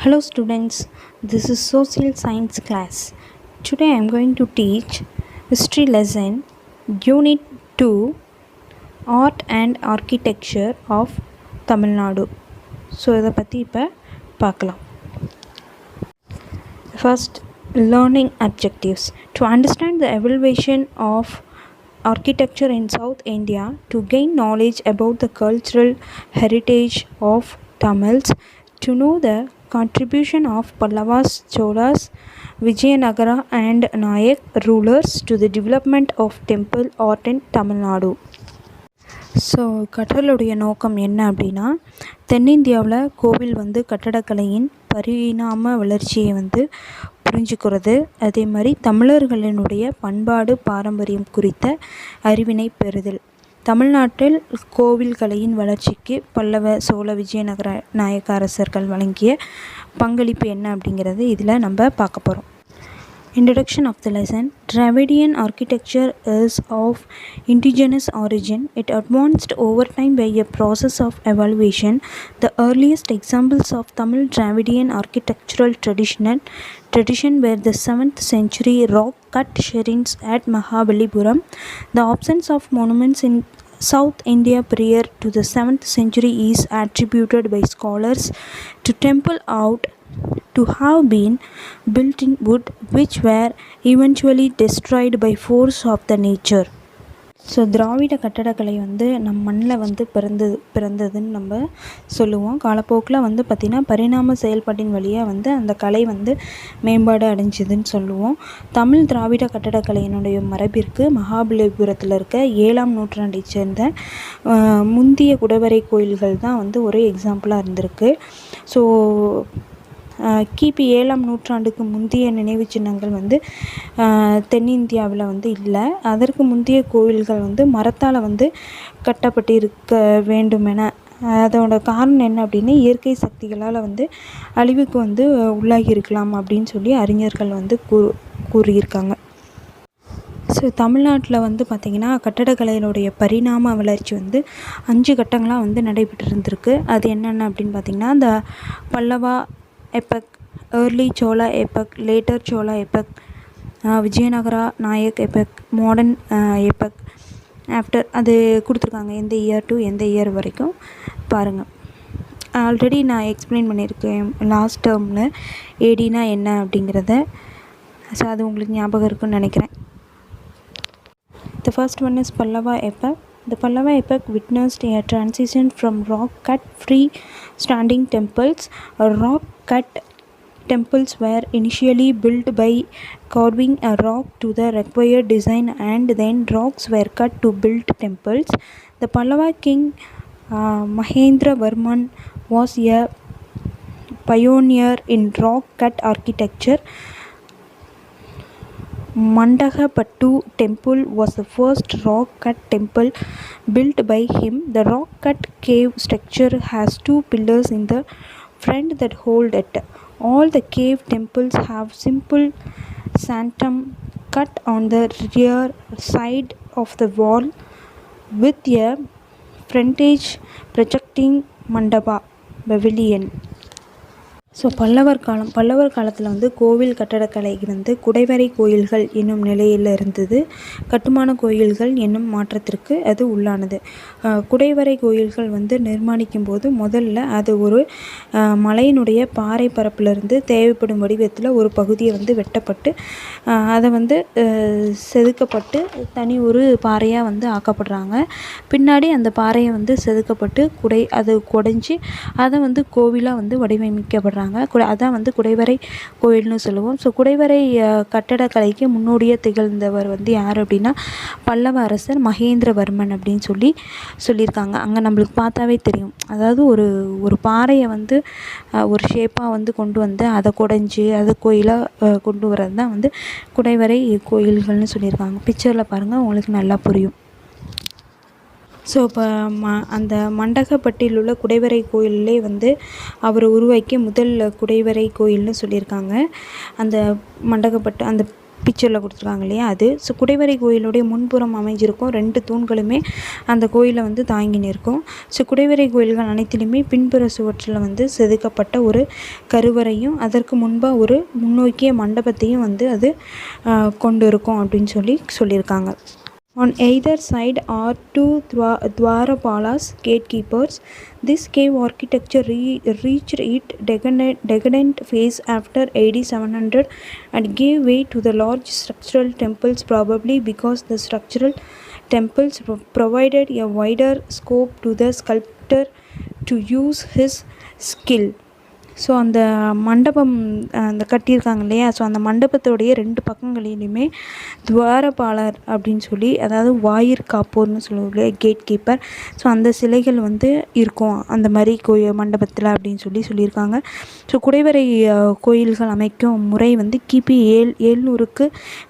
Hello students, this is social science class. Today I am going to teach history lesson unit 2 art and architecture of Tamil Nadu. So இதை பற்றி இப்போ பார்க்கலாம். First, learning objectives. To understand the evaluation of architecture in South India, to gain knowledge about the cultural heritage of Tamils, to know the contribution of Pallavas, Cholas, Vijayanagara and Nayak rulers to the development of temple art in Tamil Nadu. So கற்றலுடைய நோக்கம் என்ன அப்படின்னா, தென்னிந்தியாவில் கோவில் கட்டடக்கலையின் பரிணாம வளர்ச்சியை புரிஞ்சுக்கிறது, அதே மாதிரி தமிழர்களினுடைய பண்பாடு பாரம்பரியம் குறித்த அறிவினை பெறுதல். தமிழ்நாட்டில் கோவில் கலையின் வளர்ச்சிக்கு பல்லவ, சோழ, விஜயநகர நாயக்க அரசர்கள் வழங்கிய பங்களிப்பு என்ன அப்படிங்கிறது இதில் நம்ம பார்க்க போகிறோம். Introduction of the lesson. Dravidian architecture is of indigenous origin. It advanced over time by a process of evaluation. The earliest examples of Tamil Dravidian architectural tradition were the 7th century rock-cut shrines at Mahabalipuram. The absence of monuments in South India prior to the 7th century is attributed by scholars to temple out to have been built in wood, which were eventually destroyed by force of the nature. So திராவிட கட்டடக்கலை நம் மண்ணில் பிறந்ததுன்னு நம்ம சொல்லுவோம். காலப்போக்கில் பார்த்திங்கன்னா பரிணாம செயல்பாட்டின் வழியாக அந்த கலை மேம்பாடு அடைஞ்சதுன்னு சொல்லுவோம். தமிழ் திராவிட கட்டடக்கலையினுடைய மரபிற்கு மகாபலிபுரத்தில் இருக்க 7ஆம் நூற்றாண்டை சேர்ந்த முந்திய குடைவரை கோயில்கள் தான் ஒரு எக்ஸாம்பிளாக இருந்திருக்கு. ஸோ கிபி 7ஆம் நூற்றாண்டுக்கு முந்தைய நினைவு சின்னங்கள் தென்னிந்தியாவில் இல்லை. அதற்கு முந்தைய கோவில்கள் மரத்தால் கட்டப்பட்டு இருக்க வேண்டுமென, அதோட காரணம் என்ன அப்படின்னு, இயற்கை சக்திகளால் அழிவுக்கு உள்ளாகி இருக்கலாம் அப்படின்னு சொல்லி அறிஞர்கள் கூறியிருக்காங்க. ஸோ தமிழ்நாட்டில் பார்த்திங்கன்னா கட்டடக்கலையினுடைய பரிணாம வளர்ச்சி 5 கட்டங்களாக நடைபெற்று இருந்திருக்கு. அது என்னென்ன அப்படின்னு பார்த்திங்கன்னா, இந்த Pallava epoch, early Chola epoch, later Chola epoch, Vijayanagara Nayak epoch, modern epoch. After அது கொடுத்துருக்காங்க, எந்த இயர் டு எந்த இயர் வரைக்கும் பாருங்கள். ஆல்ரெடி நான் எக்ஸ்பிளைன் பண்ணியிருக்கேன் லாஸ்ட் டேர்மில் ஏடினா என்ன அப்படிங்கிறத. ஸோ அது உங்களுக்கு ஞாபகம் இருக்குன்னு நினைக்கிறேன். The first one is Pallava epoch. The Pallava epoch witnessed a transition from rock-cut free-standing temples. Rock-cut temples were initially built by carving a rock to the required design, and then rocks were cut to build temples. The Pallava king Mahendravarman was a pioneer in rock-cut architecture. Mandagapattu temple was the first rock-cut temple built by him. The rock-cut cave structure has 2 pillars in the front that hold it. All the cave temples have simple sanctum cut on the rear side of the wall with a frontage projecting mandapa pavilion. So பல்லவர் காலத்தில் கோவில் கட்டடக்கலை குடைவரை கோயில்கள் என்னும் நிலையில் இருந்தது. கட்டுமான கோயில்கள் என்னும் மாற்றத்திற்கு அது உள்ளானது. குடைவரை கோயில்கள் நிர்மாணிக்கும் போது முதல்ல அது ஒரு மலையினுடைய பாறை பரப்பிலிருந்து தேவைப்படும் வடிவத்தில் ஒரு பகுதியை வெட்டப்பட்டு அதை செதுக்கப்பட்டு தனி ஒரு பாறையாக ஆக்கப்படுறாங்க. பின்னாடி அந்த பாறையை செதுக்கப்பட்டு அது குடைஞ்சி அதை கோவிலாக வடிவமைக்கப்படுறாங்க. அதான் குடைவரை கோயில்னு சொல்லுவோம். ஸோ குடைவரை கட்டடக்கலைக்கு முன்னோடியாக திகழ்ந்தவர் யார் அப்படின்னா, பல்லவ அரசர் மகேந்திரவர்மன் அப்படின்னு சொல்லியிருக்காங்க. அங்கே நம்மளுக்கு பார்த்தாவே தெரியும். அதாவது ஒரு பாறையை ஒரு ஷேப்பாக கொண்டு அதை குடைஞ்சி அதை கோயிலாக கொண்டு வர்றது தான் குடைவரை கோயில்கள்னு சொல்லியிருக்காங்க. பிக்சரில் பாருங்கள், உங்களுக்கு நல்லா புரியும். ஸோ இப்போ அந்த மண்டகப்பட்டியில் உள்ள குடைவரை கோயிலே அவர் உருவாக்கிய முதல் குடைவரை கோயில்னு சொல்லியிருக்காங்க. அந்த மண்டகப்பட்டு அந்த பிக்சரில் கொடுத்துருக்காங்க இல்லையா அது. ஸோ குடைவரை கோயிலுடைய முன்புறம் அமைஞ்சிருக்கும் 2 தூண்களுமே அந்த கோயிலை வந்து தாங்கி நிற்கும். ஸோ குடைவரை கோயில்கள் அனைத்திலுமே பின்புற சுவற்றில் வந்து செதுக்கப்பட்ட ஒரு கருவறையும் அதற்கு முன்பாக ஒரு முன்னோக்கிய மண்டபத்தையும் வந்து அது கொண்டு இருக்கும் அப்படின்னு சொல்லியிருக்காங்க. On either side are 2 Dwarapalas, gatekeepers. This cave architecture reached its decadent phase after AD 700 and gave way to the large structural temples, probably because the structural temples provided a wider scope to the sculptor to use his skill. So அந்த மண்டபம் அந்த கட்டியிருக்காங்க இல்லையா, so அந்த மண்டபத்தோடைய 2 பக்கங்களிலுமே துவாரபாலர் அப்படின்னு சொல்லி, அதாவது வாயிற்காப்போர்னு சொல்லுவாங்க, கேட் கீப்பர். ஸோ அந்த சிலைகள் வந்து இருக்கும் அந்த மாதிரி மண்டபத்தில் அப்படின்னு சொல்லியிருக்காங்க. ஸோ குடைவரை கோயில்கள் அமைக்கும் முறை வந்து கிபி 700க்கு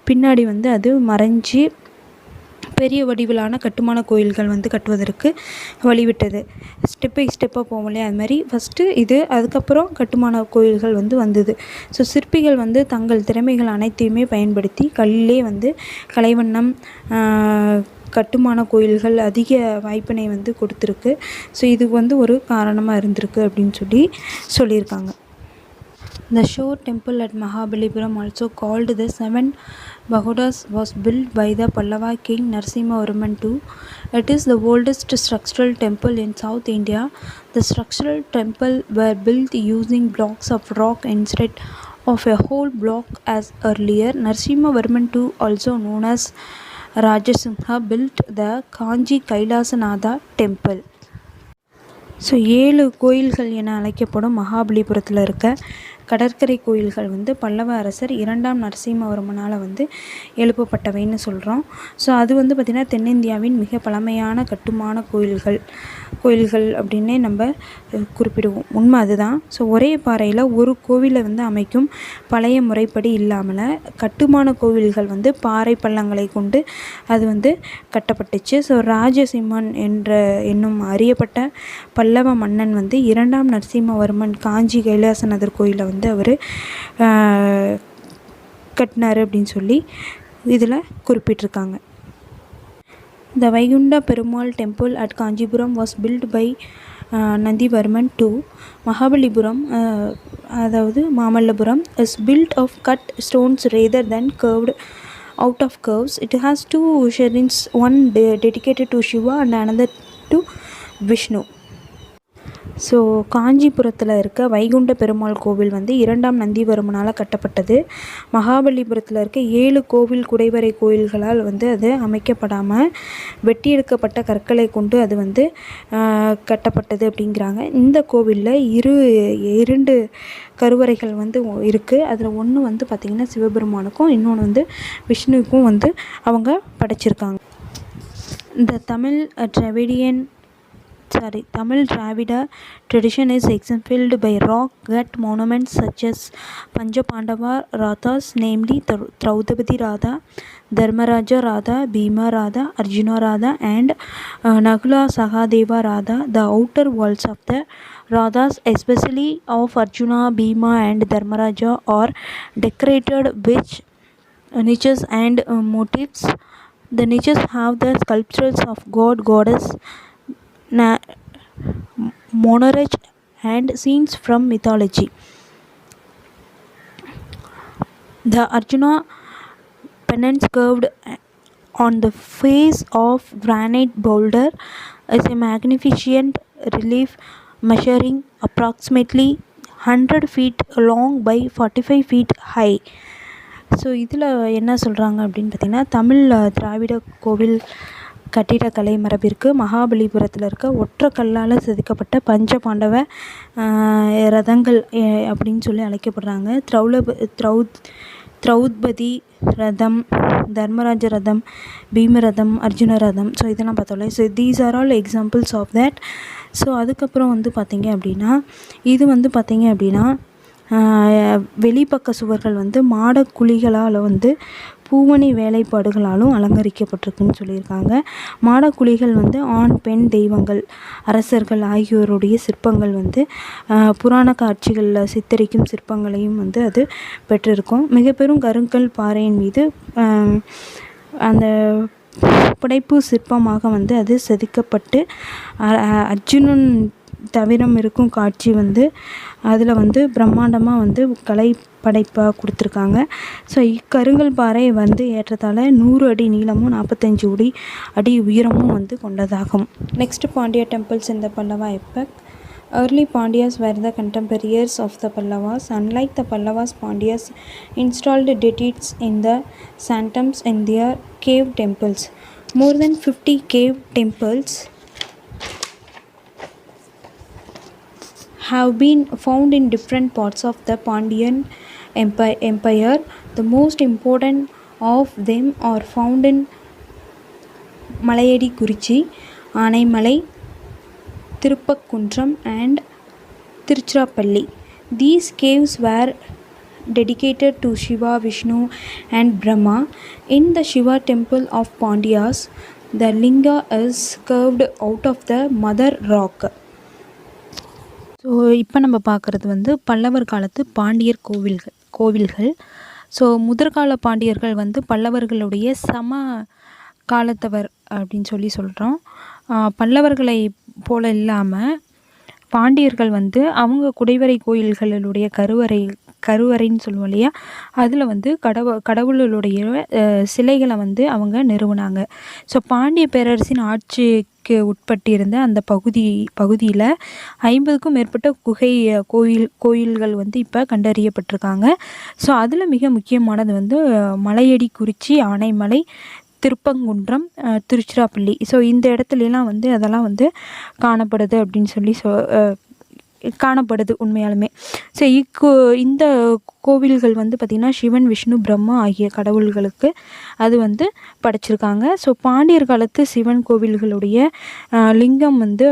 பின்னாடி வந்து அது மறைஞ்சி பெரிய வடிவிலான கட்டுமான கோயில்கள் வந்து கட்டுவதற்கு வழிவிட்டது. ஸ்டெப் பை ஸ்டெப்பாக போவோம் இல்லையா, அது மாதிரி ஃபஸ்ட்டு இது, அதுக்கப்புறம் கட்டுமான கோயில்கள் வந்து வந்தது. ஸோ சிற்பிகள் வந்து தங்கள் திறமைகள் அனைத்தையுமே பயன்படுத்தி கல்லிலே வந்து கலைவண்ணம் கட்டுமான கோயில்கள் அதிக வாய்ப்பினை வந்து கொடுத்துருக்கு. ஸோ இது வந்து ஒரு காரணமாக இருந்திருக்கு அப்படின்னு சொல்லியிருக்காங்க. The Shore Temple at Mahabalipuram, also called the Seven Pagodas, was built by the Pallava king Narasimhavarman II. It is the oldest structural temple in South India. The structural temple were built using blocks of rock instead of a whole block as earlier. Narasimhavarman II, also known as Rajasimha, built the Kanji Kailasanatha temple. So 7 கோயில்கள் என அழைக்கப்படும் மகாபலிபுரத்தில் இருக்க கடற்கரை கோயில்கள் வந்து பல்லவ அரசர் 2ஆம் நரசிம்மவர்மனால் வந்து எழுப்பப்பட்டவைன்னு சொல்கிறோம். ஸோ அது வந்து பார்த்திங்கன்னா தென்னிந்தியாவின் மிக பழமையான கட்டுமான கோயில்கள் அப்படின்னே நம்ம குறிப்பிடுவோம். உண்மை அதுதான். ஸோ ஒரே பாறையில் ஒரு கோவிலை வந்து அமைக்கும் பழைய முறைப்படி இல்லாமல் கட்டுமான கோவில்கள் வந்து பாறை பள்ளங்களை கொண்டு அது வந்து கட்டப்பட்டுச்சு. ஸோ ராஜசிம்மன் என்னும் அறியப்பட்ட பல்லவ மன்னன் வந்து 2ஆம் நரசிம்மவர்மன் காஞ்சி கைலாசநாதர் கோயிலை வந்து அவர் கட்டினார் அப்படின்னு இதில் குறிப்பிட்டிருக்காங்க. The Vaikunta Perumal temple at Kanjipuram was built by Nandivarman II. Mahabalipuram, அதாவது Mamallapuram, is built of cut stones rather than curved out of curves. It has 2 shrines, one dedicated to Shiva and another to Vishnu. So காஞ்சிபுரத்தில் இருக்க வைகுண்ட பெருமாள் கோவில் வந்து 2ஆம் நந்திவர்மனால் கட்டப்பட்டது. மகாபலிபுரத்தில் இருக்க 7 கோவில் குடைவரை கோயில்களால் வந்து அது அமைக்கப்படாமல் வெட்டி எடுக்கப்பட்ட கற்களை கொண்டு அது வந்து கட்டப்பட்டது அப்படிங்கிறாங்க. இந்த கோவிலில் 2 கருவறைகள் வந்து இருக்குது. அதில் ஒன்று வந்து பார்த்திங்கன்னா சிவபெருமானுக்கும், இன்னொன்று வந்து விஷ்ணுவுக்கும் வந்து அவங்க படைச்சிருக்காங்க. இந்த Tamil Dravida tradition is exemplified by rock-cut monuments such as Pancha-Pandava Rathas, namely Draupadi Ratha, Dharmaraja Ratha, Bhima Ratha, Arjuna Ratha, and Nakula Sahadeva Ratha. The outer walls of the Rathas, especially of Arjuna, Bhima, and Dharmaraja, are decorated with niches and motifs. The niches have the sculptures of god, goddess, monarch, and scenes from mythology. The Arjuna pennant carved on the face of granite boulder is a magnificent relief measuring approximately 100 feet long by 45 feet high. So இதில் என்ன சொல்கிறாங்க அப்படின்னு பார்த்திங்கன்னா, தமிழ் திராவிட கோவில் கட்டிடக்கலை மரபிற்கு மகாபலிபுரத்தில் இருக்க ஒற்றை கல்லால் செதுக்கப்பட்ட பஞ்ச பாண்டவ ரதங்கள் அப்படின்னு அழைக்கப்படுறாங்க. திரௌபதி ரதம், தர்மராஜ ரதம், பீம ரதம், அர்ஜுன ரதம், ஸோ இதெல்லாம் பார்த்தோம்ல. So these are all examples of that. So அதுக்கப்புறம் வந்து பார்த்திங்க அப்படின்னா, இது வந்து பார்த்திங்க அப்படின்னா வெளிப்பக்க சுவர்கள் வந்து மாட குழிகளால் வந்து பூவணி வேலைப்பாடுகளாலும் அலங்கரிக்கப்பட்டிருக்குன்னு சொல்லியிருக்காங்க. மாடக்குழிகள் வந்து ஆண் பெண் தெய்வங்கள் அரசர்கள் ஆகியோருடைய சிற்பங்கள் வந்து புராண காட்சிகளில் சித்தரிக்கும் சிற்பங்களையும் வந்து அது பெற்றிருக்கும். மிக பெரும் கருங்கல் பாறையின் மீது அந்த புடைப்பு சிற்பமாக வந்து அது செதுக்கப்பட்டு அர்ஜுனன் தவிரம் இருக்கும் காட்சி வந்து அதில் வந்து பிரம்மாண்டமாக வந்து கலை படைப்பாக கொடுத்துருக்காங்க. ஸோ இக்கருங்கல் பாறை வந்து ஏற்றத்தாழ 100 அடி நீளமும் 45 அடி உயரமும் வந்து கொண்டதாகும். நெக்ஸ்ட் பாண்டியா டெம்பிள்ஸ் இந்த பல்லவா எப்பக். Early Pandyas were the contemporaries of the Pallavas. Unlike the Pallavas, Pandyas installed deities in the sanctums in their cave temples. More than 50 cave temples have been found in different parts of the Pandyan Empire. The most important of them are found in Malayadi Kurichi, Anaimalai, Tirupakundram and Tiruchirappalli. These caves were dedicated to Shiva, Vishnu and Brahma. In the Shiva temple of Pandyas, the linga is carved out of the mother rock. So இப்போ நம்ம பார்க்குறது வந்து பல்லவர் காலத்து பாண்டியர் கோவில்கள். So முதிர்கால பாண்டியர்கள் வந்து பல்லவர்களுடைய சம காலத்தவர் அப்படின்னு சொல்கிறோம். பல்லவர்களை போல இல்லாமல் பாண்டியர்கள் வந்து அவங்க குடைவரை கோயில்களுடைய கருவறைன்னு சொல்லுவோம் இல்லையா, அதில் வந்து கடவுளுடைய சிலைகளை வந்து அவங்க நிறுவனாங்க. ஸோ பாண்டிய பேரரசின் ஆட்சிக்கு உட்பட்டிருந்த அந்த பகுதியில் 50க்கும் மேற்பட்ட கோயில்கள் வந்து இப்போ கண்டறியப்பட்டிருக்காங்க. ஸோ அதில் மிக முக்கியமானது வந்து மலையடி குறிச்சி, ஆனைமலை, திருப்பங்குன்றம், திருச்சிராப்பள்ளி. ஸோ இந்த இடத்துலலாம் வந்து அதெல்லாம் வந்து காணப்படுது அப்படின்னு காணப்படுது உண்மையாலுமே. ஸோ இந்த கோவில்கள் வந்து பார்த்திங்கன்னா சிவன், விஷ்ணு, பிரம்மா ஆகிய கடவுள்களுக்கு அது வந்து படைச்சிருக்காங்க. ஸோ பாண்டியர் காலத்து சிவன் கோவில்களுடைய லிங்கம் வந்து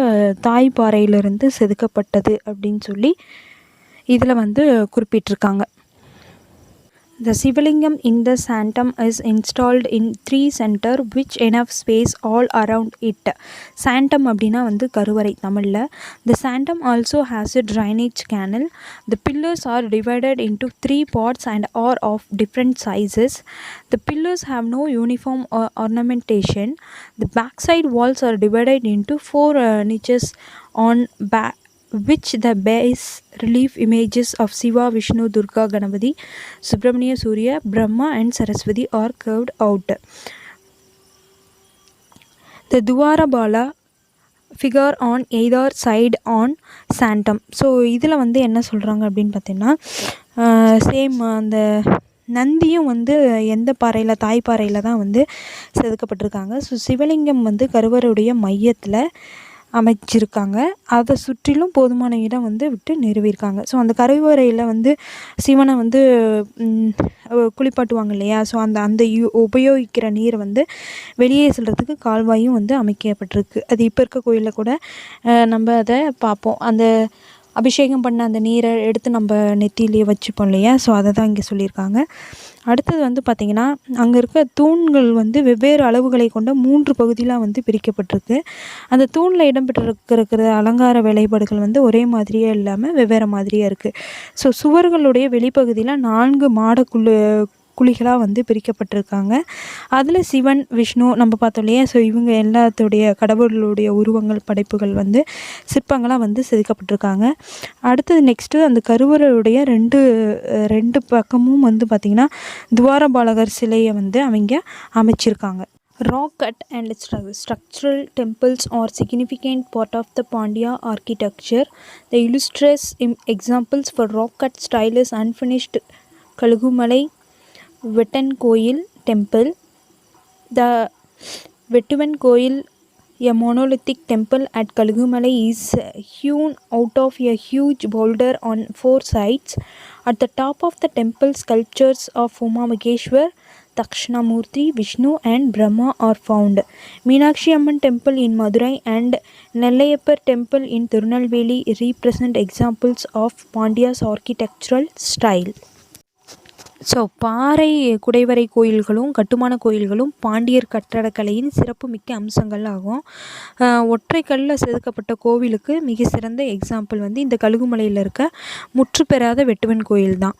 தாய்ப்பாறையிலிருந்து செதுக்கப்பட்டது அப்படின்னு இதில் வந்து குறிப்பிட்டிருக்காங்க. The Sivalingam in the sanctum is installed in 3 centers which enough space all around it. Sanctum அப்படின்னா வந்து கருவறை தமிழில். The sanctum also has a drainage canal. The pillars are divided into 3 parts and are of different sizes. The pillars have no uniform ornamentation. The backside walls are divided into 4 niches on which the base relief images of Shiva, Vishnu, Durga, Ganapati, Subramania, Surya, Brahma and Saraswati are carved out. The Dwarabala figure on either side on sanctum. So இதில் வந்து என்ன சொல்கிறாங்க அப்படின்னு பார்த்தீங்கன்னா, same அந்த நந்தியும் வந்து எந்த பாறையில், தாய்ப்பாறையில் தான் வந்து செதுக்கப்பட்டிருக்காங்க. ஸோ சிவலிங்கம் வந்து கருவறையுடைய மையத்தில் அமைச்சிருக்காங்க. அதை சுற்றிலும் போதுமான இடம் வந்து விட்டு நிறுவியிருக்காங்க. ஸோ அந்த கருவறையில் வந்து சிவனை வந்து குளிப்பாட்டுவாங்க இல்லையா, ஸோ அந்த உபயோகிக்கிற நீரை வந்து வெளியே செல்கிறதுக்கு கால்வாயும் வந்து அமைக்கப்பட்டிருக்கு. அது இப்போ இருக்க கோயிலில் கூட நம்ம அதை பார்ப்போம். அந்த அபிஷேகம் பண்ண அந்த நீரை எடுத்து நம்ம நெத்தியிலேயே வச்சுப்போம் இல்லையா, ஸோ அதை தான் இங்கே சொல்லியிருக்காங்க. அடுத்தது வந்து பார்த்திங்கன்னா, அங்கே இருக்க தூண்கள் வந்து வெவ்வேறு அளவுகளை கொண்ட 3 பகுதியில் வந்து பிரிக்கப்பட்டிருக்கு. அந்த தூணில் இடம்பெற்றிருக்கிற அலங்கார வேலைப்பாடுகள் வந்து ஒரே மாதிரியே இல்லாமல் வெவ்வேறு மாதிரியாக இருக்குது. ஸோ சுவர்களுடைய வெளிப்பகுதியில் 4 குழிகளாக வந்து பிரிக்கப்பட்டிருக்காங்க. அதில் சிவன், விஷ்ணு நம்ம பார்த்தோம் இல்லையா, ஸோ இவங்க எல்லாத்துடைய கடவுளுடைய உருவங்கள், படைப்புகள் வந்து சிற்பங்களாக வந்து செதுக்கப்பட்டிருக்காங்க. அடுத்தது நெக்ஸ்ட்டு அந்த கருவறையுடைய ரெண்டு பக்கமும் வந்து பார்த்திங்கன்னா துவாரபாலகர் சிலையை வந்து அவங்க அமைச்சிருக்காங்க. Rock cut and structural temples are significant part of the Pandya architecture. The illustrious examples for rock cut style is unfinished Kalugumalai Vettan Koil temple. The Vettuvan Koil, a monolithic temple at Kalugumalai, is hewn out of a huge boulder on 4 sides. At the top of the temple, sculptures of Umamageshwar, Dakshinamurti, Vishnu and Brahma are found. Meenakshi Amman temple in Madurai and Nellayappar temple in Tirunelveli represent examples of Pandya's architectural style. So பாறை குடைவரை கோயில்களும் கட்டுமான கோயில்களும் பாண்டியர் கட்டடக்கலையின் சிறப்புமிக்க அம்சங்கள் ஆகும். ஒற்றை கல்லில் செதுக்கப்பட்ட கோவிலுக்கு மிக சிறந்த எக்ஸாம்பிள் வந்து இந்த கழுகுமலையில் இருக்க முற்று பெறாத வெட்டுவன் கோயில் தான்.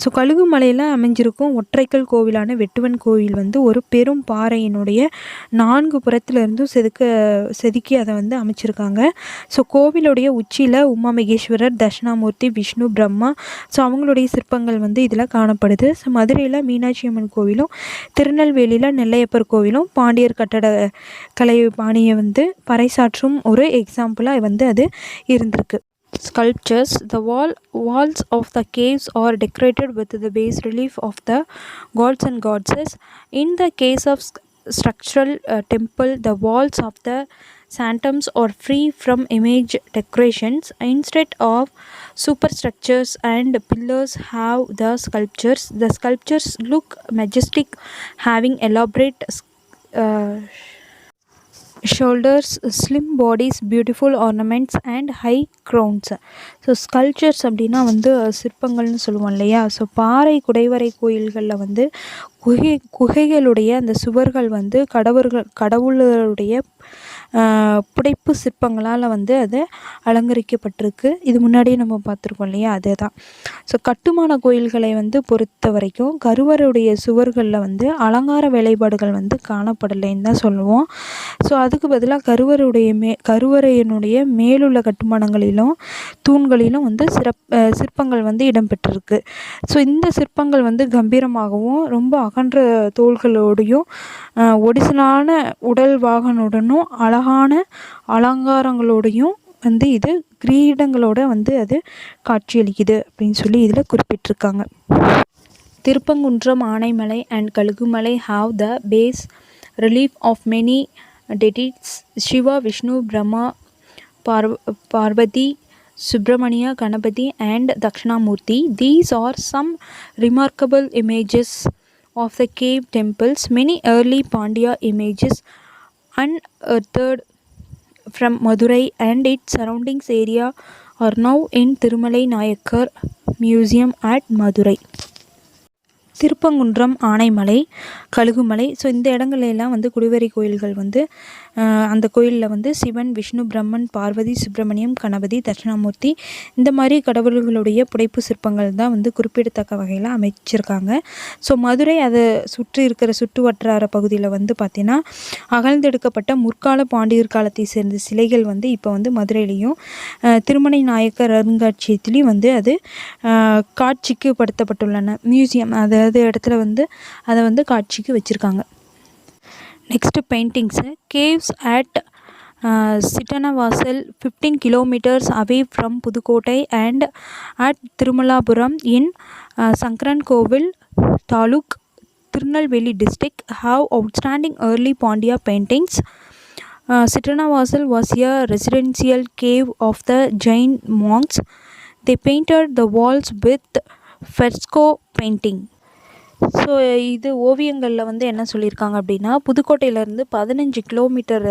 ஸோ கழுகுமலையில் அமைஞ்சிருக்கும் ஒற்றைக்கல் கோவிலான வெட்டுவன் கோவில் வந்து ஒரு பெரும் பாறையினுடைய 4 புறத்திலிருந்தும் செதுக்கி அதை வந்து அமைச்சிருக்காங்க. ஸோ கோவிலுடைய உச்சியில் உமாமகேஸ்வரர், தட்சிணாமூர்த்தி, விஷ்ணு, பிரம்மா, ஸோ அவங்களுடைய சிற்பங்கள் வந்து இதில் காணப்படுது. ஸோ மதுரையில் மீனாட்சி அம்மன் கோவிலும், திருநெல்வேலியில் நெல்லையப்பர் கோவிலும் பாண்டியர் கட்டட கலை பாணியை வந்து பறைசாற்றும் ஒரு எக்ஸாம்பிளாக வந்து அது இருந்திருக்கு. Sculptures. The walls of the caves are decorated with the bas relief of the gods and goddesses. In the case of structural temple, the walls of the sanctums are free from image decorations. Instead of superstructures and pillars have the sculptures. The sculptures look majestic, having elaborate shoulders, slim bodies, beautiful ornaments and high crowns. So sculptures அப்படின்னா வந்து சிற்பங்கள்னு சொல்லுவோம் இல்லையா. So பாறை குடைவரை கோயில்களில் வந்து குகைகளுடைய அந்த சுவர்கள் வந்து கடவுளுடைய புடைப்பு சிற்பங்களால் வந்து அது அலங்கரிக்கப்பட்டிருக்கு. இது முன்னாடியே நம்ம பார்த்துருக்கோம் இல்லையா, அதுதான். ஸோ கட்டுமான கோயில்களை வந்து பொறுத்த வரைக்கும் கருவறையுடைய சுவர்களில் வந்து அலங்கார வேலைப்பாடுகள் வந்து காணப்படலைன்னு தான் சொல்லுவோம். ஸோ அதுக்கு பதிலாக கருவறையினுடைய மேலுள்ள கட்டுமானங்களிலும் தூண்களிலும் வந்து சிற்பங்கள் வந்து இடம்பெற்றிருக்கு. ஸோ இந்த சிற்பங்கள் வந்து கம்பீரமாகவும் ரொம்ப அகன்ற தோள்களோடையும் ஒடிசலான உடல் வாகனுடனும் அழகான அலங்காரங்களோடையும் வந்து இது கிரீடங்களோட வந்து அது காட்சியளிக்குது அப்படின்னு சொல்லி இதில் குறிப்பிட்டிருக்காங்க. Thirupparankundram, Anaimalai and Kazhugumalai have the base relief of many deities: Shiva, Vishnu, Brahma, Parvati, Subramania, Ganapati and Dakshinamurti. These are some remarkable images of the cave temples. Many early Pandya images unearthed from Madurai and its surroundings area are now in Thirumalai Nayakar Museum at Madurai. Thirupparankundram, Anaimalai, Kazhugumalai, so இந்த இடங்களெல்லாம் வந்து குடிவரை கோயில்கள் வந்து அந்த கோயிலில் வந்து சிவன், விஷ்ணு, பிரம்மன், பார்வதி, சுப்பிரமணியம், கணபதி, தட்சிணாமூர்த்தி இந்த மாதிரி கடவுள்களுடைய புடைப்பு சிற்பங்கள் தான் வந்து குறிப்பிடத்தக்க வகையில் அமைச்சிருக்காங்க. ஸோ மதுரை அதை சுற்றி இருக்கிற சுற்று வட்டார பகுதியில் வந்து பார்த்திங்கன்னா அகழ்ந்தெடுக்கப்பட்ட முற்கால பாண்டியர் காலத்தை சேர்ந்த சிலைகள் வந்து இப்போ வந்து மதுரையிலையும் திருமலை நாயக்கர் அருங்காட்சியகத்திலையும் வந்து அது காட்சிக்கு படுத்தப்பட்டுள்ளன. மியூசியம் அதாவது இடத்துல வந்து அதை வந்து காட்சிக்கு வச்சுருக்காங்க. Next paintings. Caves at Sittanavasal 15 kilometers away from Pudukkottai and at Thirumalapuram in Sankarankovil taluk, Tirunelveli district have outstanding early Pandya paintings. Sittanavasal was a residential cave of the Jain monks. They painted the walls with fresco painting. So இது ஓவியங்களில் வந்து என்ன சொல்லியிருக்காங்க அப்படின்னா, புதுக்கோட்டையிலேருந்து 15 kilometre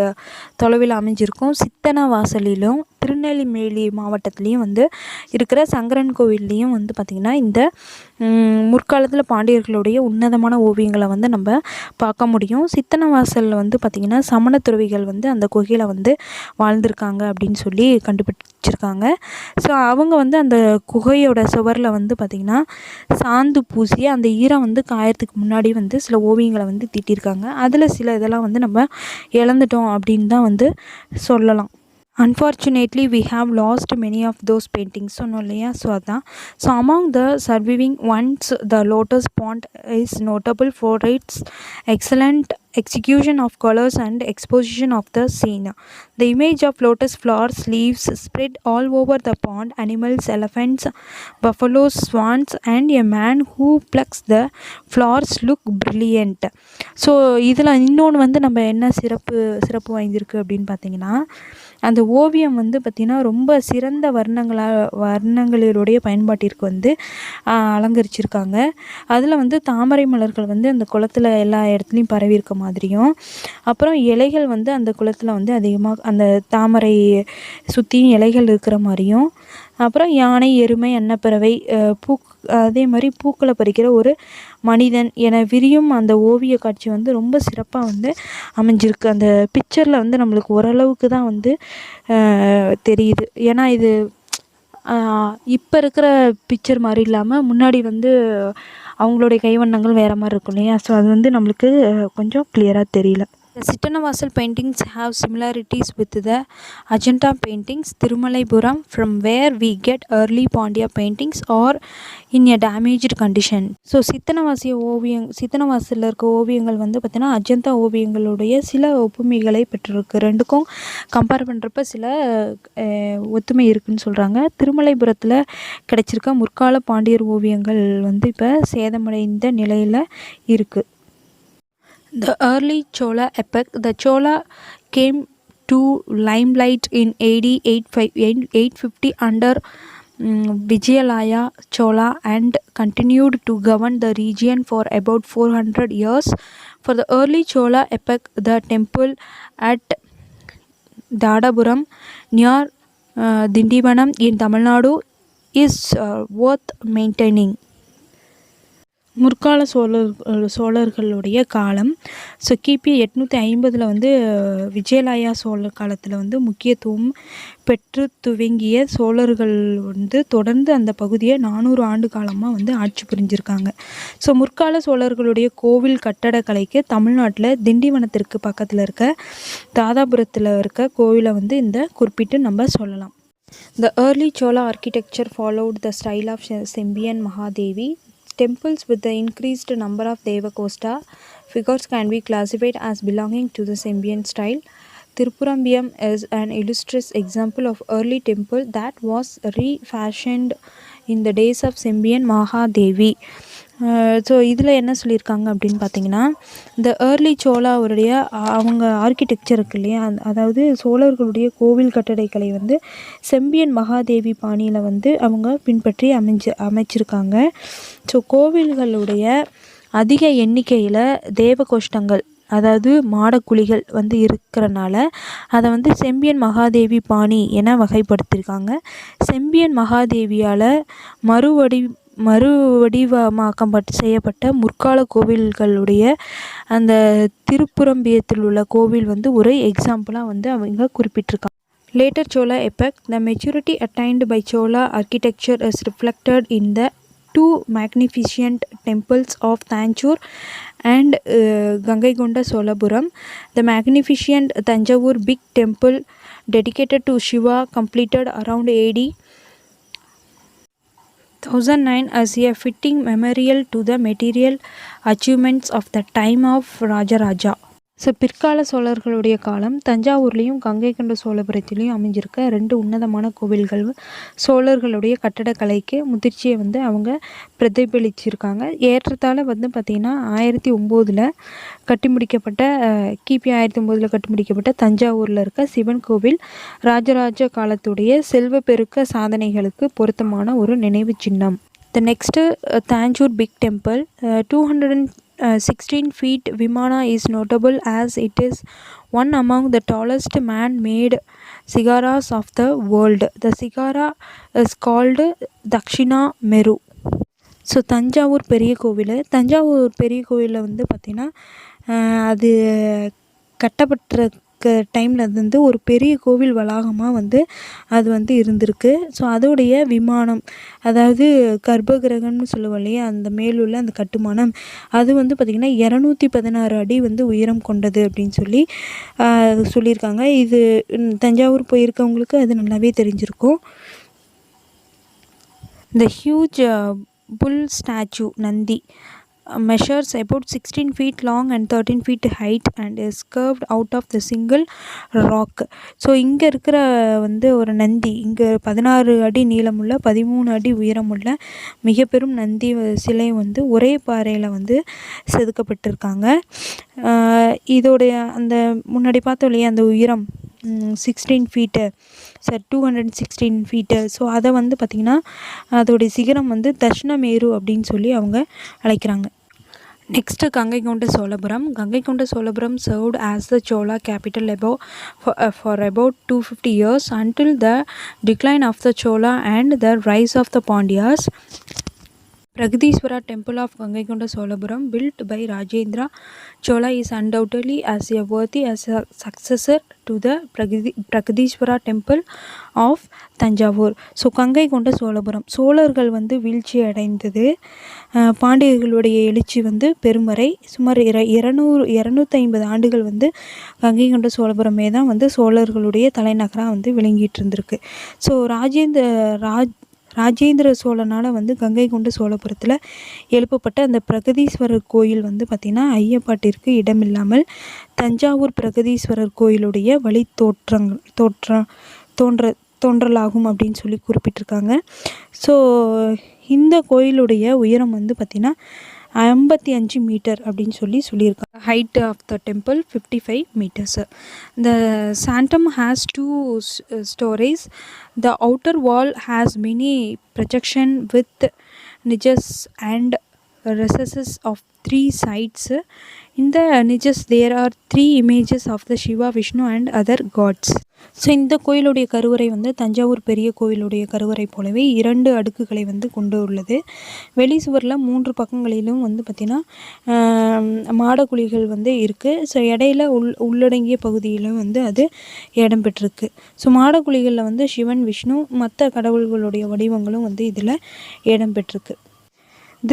தொலைவில் அமைஞ்சிருக்கும் சித்தனவாசலிலும் திருநெல்வேலி மாவட்டத்துலேயும் வந்து இருக்கிற சங்கரன் கோவில்லையும் வந்து பார்த்திங்கன்னா இந்த முற்காலத்தில் பாண்டியர்களுடைய உன்னதமான ஓவியங்களை வந்து நம்ம பார்க்க முடியும். சித்தனவாசலில் வந்து பார்த்திங்கன்னா சமண துறவிகள் வந்து அந்த குகையில் வந்து வாழ்ந்திருக்காங்க அப்படின்னு சொல்லி கண்டுபிடிச்சிருக்காங்க. ஸோ அவங்க வந்து அந்த குகையோட சுவரில் வந்து பார்த்திங்கன்னா சாந்து பூசி அந்த ஈரம் வந்து காயறதுக்கு முன்னாடி வந்து சில ஓவியங்களை வந்து தீட்டியிருக்காங்க. அதில் சில இதெல்லாம் வந்து நம்ம இழந்துட்டோம் அப்படின்னு தான் வந்து சொல்லலாம். Unfortunately, we have lost many of those paintings. சொன்னோம் இல்லையா, ஸோ அதான். So among the surviving ones, the lotus pond is notable for its excellent execution of colors and exposition of the scene. The image of lotus flowers leaves spread all over the pond. Animals, elephants, buffaloes, swans and a man who plucks the flowers look brilliant. So இதில் இன்னொன்று வந்து நம்ம என்ன சிறப்பு வாய்ந்திருக்கு அப்படின்னு பார்த்தீங்கன்னா, அந்த ஓவியம் வந்து பார்த்திங்கன்னா ரொம்ப சிறந்த வர்ணங்களுடைய பயன்பாட்டிற்கு வந்து அலங்கரிச்சிருக்காங்க. அதில் வந்து தாமரை மலர்கள் வந்து அந்த குளத்தில் எல்லா இடத்துலையும் பரவி இருக்க மாதிரியும், அப்புறம் இலைகள் வந்து அந்த குளத்தில் வந்து அதிகமாக அந்த தாமரை சுற்றியும் இலைகள் இருக்கிற மாதிரியும், அப்புறம் யானை, எருமை, அன்னப்பறவை, அதே மாதிரி பூக்களை பறிக்கிற ஒரு மனிதன் என விரியும் அந்த ஓவிய காட்சி வந்து ரொம்ப சிறப்பாக வந்து அமைஞ்சிருக்கு. அந்த பிக்சரில் வந்து நம்மளுக்கு ஓரளவுக்கு தான் வந்து தெரியுது. ஏன்னா இது இப்போ இருக்கிற பிக்சர் மாதிரி இல்லாமல் முன்னாடி வந்து அவங்களுடைய கைவண்ணங்கள் வேறு மாதிரி இருக்கும் இல்லையா? ஸோ அது வந்து நம்மளுக்கு கொஞ்சம் கிளியராக தெரியல. The Sittanavasal paintings have similarities with the Ajanta paintings, Tirumalaippuram, from where we get early Pandya paintings or in a damaged condition. So சித்தனவாசலில் இருக்க ஓவியங்கள் வந்து பார்த்திங்கன்னா அஜந்தா ஓவியங்களுடைய சில ஒப்புமைகளை பெற்றிருக்கு. ரெண்டுக்கும் கம்பேர் பண்ணுறப்ப சில ஒத்துமை இருக்குதுன்னு சொல்கிறாங்க. திருமலைபுரத்தில் கிடைச்சிருக்க முற்கால பாண்டியர் ஓவியங்கள் வந்து இப்போ சேதமடைந்த நிலையில் இருக்குது. The early Chola epoch, the Chola came to limelight in AD 850 under Vijayalaya Chola and continued to govern the region for about 400 years. For the early Chola epoch, the temple at Dadapuram near Dindivanam in Tamil Nadu is worth maintaining. முற்கால சோழர்களுடைய காலம். So கிபி 850 வந்து விஜயலாயா சோழர் காலத்தில் வந்து முக்கியத்துவம் பெற்று துவங்கிய சோழர்கள் வந்து தொடர்ந்து அந்த பகுதியை 400 ஆண்டு காலமாக வந்து ஆட்சி புரிஞ்சிருக்காங்க. ஸோ முற்கால சோழர்களுடைய கோவில் கட்டடக்கலைக்கு தமிழ்நாட்டில் திண்டிவனத்திற்கு பக்கத்தில் இருக்க தாதாபுரத்தில் இருக்க கோவிலை வந்து இந்த குறிப்பிட்டு நம்ம சொல்லலாம். The early Chola architecture followed the style of Sembian Mahadevi. Temples with the increased number of Devakosta figures can be classified as belonging to the Sembian style. Tirupurambiyam is an illustrious example of early temple that was refashioned in the days of Sembian Mahadevi. So இதில் என்ன சொல்லியிருக்காங்க அப்படின்னு பார்த்தீங்கன்னா, இந்த early சோழாவுடைய அவங்க architecture இருக்கு இல்லையா, அதாவது சோழர்களுடைய கோவில் கட்டடக்கலை வந்து செம்பியன் மகாதேவி பாணியில் வந்து அவங்க பின்பற்றி அமைச்சிருக்காங்க. ஸோ கோவில்களுடைய அதிக எண்ணிக்கையில் தேவகோஷ்டங்கள், அதாவது மாடக்குழிகள் வந்து இருக்கிறனால அதை வந்து செம்பியன் மகாதேவி பாணி என வகைப்படுத்தியிருக்காங்க. செம்பியன் மகாதேவியால் மறுவடிவமாக்கம் செய்யப்பட்ட முற்கால கோவில்களுடைய அந்த திருப்புரம்பியத்தில் உள்ள கோவில் வந்து ஒரு எக்ஸாம்பிளாக வந்து அவங்க குறிப்பிட்டிருக்காங்க. Later Chola epoch, the maturity attained by Chola architecture is reflected in the two magnificent temples of Tanjore and Gangaikonda Solapuram. The magnificent Tanjavur big temple dedicated to Shiva completed around AD 1009 as a fitting memorial to the material achievements of the time of Rajaraja. So பிற்கால சோழர்களுடைய காலம். தஞ்சாவூர்லேயும் கங்கை கொண்ட சோழபுரத்துலேயும் அமைஞ்சிருக்க 2 உன்னதமான கோவில்கள் சோழர்களுடைய கட்டடக்கலைக்கு முதிர்ச்சியை வந்து அவங்க பிரதிபலிச்சிருக்காங்க. ஏற்றத்தாழ வந்து பார்த்திங்கன்னா 1009 கட்டி முடிக்கப்பட்ட கிபி 1009 கட்டி முடிக்கப்பட்ட தஞ்சாவூரில் இருக்க சிவன் கோவில் ராஜராஜ காலத்துடைய செல்வப்பெருக்க சாதனைகளுக்கு பொருத்தமான ஒரு நினைவு சின்னம். The next Tanjore Big Temple, 216 feet Vimana is notable as it is one among the tallest man-made சிகாராஸ் of the world. The shikara is called Dakshina Meru. So Thanjavur பெரிய கோவிலில் வந்து பார்த்திங்கன்னா அது கட்டப்பட்ட டைமில் அது வந்து ஒரு பெரிய கோவில் வளாகமாக வந்து அது வந்து இருந்திருக்கு. ஸோ அதோடைய விமானம், அதாவது கர்ப்பகிரகம்னு சொல்லுவோம் இல்லையா, அந்த மேலுள்ள அந்த கட்டுமானம் அது வந்து பார்த்திங்கன்னா 216 அடி வந்து உயரம் கொண்டது அப்படின்னு சொல்லியிருக்காங்க. இது தஞ்சாவூர் போயிருக்கவங்களுக்கு அது நல்லாவே தெரிஞ்சிருக்கும். The huge bull statue Nandi measures about 16 feet long and 13 feet height and is curved out of the single rock. So இங்கே இருக்கிற வந்து ஒரு நந்தி, இங்கே 16 அடி நீளமுள்ள 13 அடி உயரமுள்ள மிக பெரும் நந்தி சிலை வந்து ஒரே பாறையில் வந்து செதுக்கப்பட்டிருக்காங்க. இதோடைய அந்த முன்னாடி பார்த்தோம் இல்லையா அந்த உயரம் 16 ஃபீட்டு, 216 ஃபீட்டு. ஸோ அதை வந்து பார்த்திங்கன்னா அதோடைய சிகரம் வந்து தட்சிணமேரு அப்படின்னு சொல்லி அவங்க அழைக்கிறாங்க. Next, Gangaikonda Solapuram. Gangaikonda Solapuram served as the Chola capital for about 250 years until the decline of the Chola and the rise of the Pandyas. Pragadishwara temple of Gangaikonda Solapuram, built by Rajendra Chola, is undoubtedly as worthy as a successor to the Pragadishwara temple of Tanjavur. ஸோ Gangaikonda Cholapuram சோழர்கள் வந்து வீழ்ச்சி அடைந்தது. பாண்டியர்களுடைய எழுச்சி வந்து பெருமறை சுமார் 250 ஆண்டுகள் வந்து கங்கை கொண்ட சோழபுரமே தான் வந்து சோழர்களுடைய தலைநகராக வந்து விளங்கிட்டு இருந்திருக்கு. ஸோ ராஜேந்திர சோழனால் வந்து கங்கை கொண்ட சோழபுரத்தில் எழுப்பப்பட்ட அந்த பிரகதீஸ்வரர் கோயில் வந்து பார்த்திங்கன்னா ஐயப்பாட்டிற்கு இடமில்லாமல் தஞ்சாவூர் பிரகதீஸ்வரர் கோயிலுடைய வழி தோன்றலாகும் அப்படின்னு சொல்லி குறிப்பிட்டிருக்காங்க. ஸோ இந்த கோயிலுடைய உயரம் வந்து பார்த்திங்கன்னா 55 மீட்டர் அப்படின்னு சொல்லியிருக்காங்க. Height of the temple 55 meters. The sanctum has 2 stories. The outer wall has many projection with niches and recesses of 3 sides. In the niches there are 3 images of the Shiva, Vishnu and other gods. So இந்த கோயிலுடைய கருவறை வந்து தஞ்சாவூர் பெரிய கோயிலுடைய கருவறை போலவே 2 அடுக்குகளை வந்து கொண்டு உள்ளது. வெளி சுவரில் 3 பக்கங்களிலும் வந்து பார்த்திங்கன்னா மாடக்குழிகள் வந்து இருக்குது. ஸோ இடையில உள்ளடங்கிய பகுதியில் வந்து அது இடம் பெற்றிருக்கு. ஸோ மாடக்குழிகளில் வந்து சிவன், விஷ்ணு, மற்ற கடவுள்களுடைய வடிவங்களும் வந்து இதில் இடம் பெற்றிருக்கு.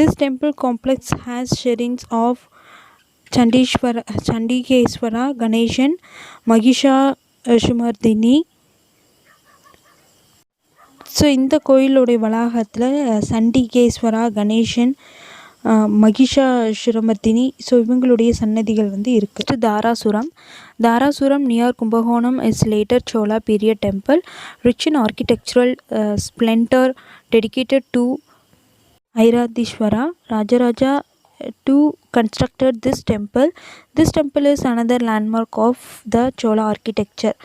This temple complex has shrines of Chandikeswara, Ganeshan, Mahishasumarthini. So இந்த கோயிலுடைய வளாகத்தில் சண்டிகேஸ்வரா, கணேசன், மகிஷாசுரமர்த்தினி ஸோ இவங்களுடைய சன்னதிகள் வந்து இருக்குது. Darasuram near Kumbakonam is later Chola period temple, rich in architectural splendor, dedicated to Airadhishwara. Rajaraja II constructed this temple. This temple is another landmark of the Chola architecture.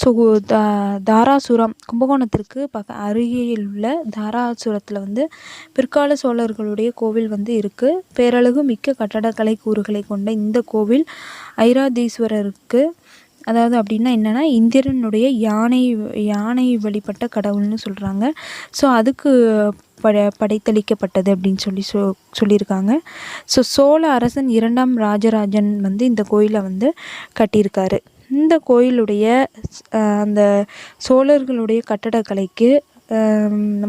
So Darasuram கும்பகோணத்திற்கு அருகில் உள்ள தாராசுரத்தில் வந்து பிற்கால சோழர்களுடைய கோவில் வந்து இருக்குது. பேரழகு மிக்க கட்டடக்கலை கூறுகளை கொண்ட இந்த கோவில் ஐராதீஸ்வரருக்கு, அதாவது அப்படின்னா என்னென்னா இந்திரனுடைய யானை வழிபட்ட கடவுள்னு சொல்கிறாங்க. ஸோ அதுக்கு படைத்தளிக்கப்பட்டது அப்படின்னு சொல்லியிருக்காங்க. ஸோ சோழ அரசன் 2ஆம் ராஜராஜன் வந்து இந்த கோயிலை வந்து கட்டியிருக்காரு. இந்த கோயிலுடைய அந்த சோழர்களுடைய கட்டடக்கலைக்கு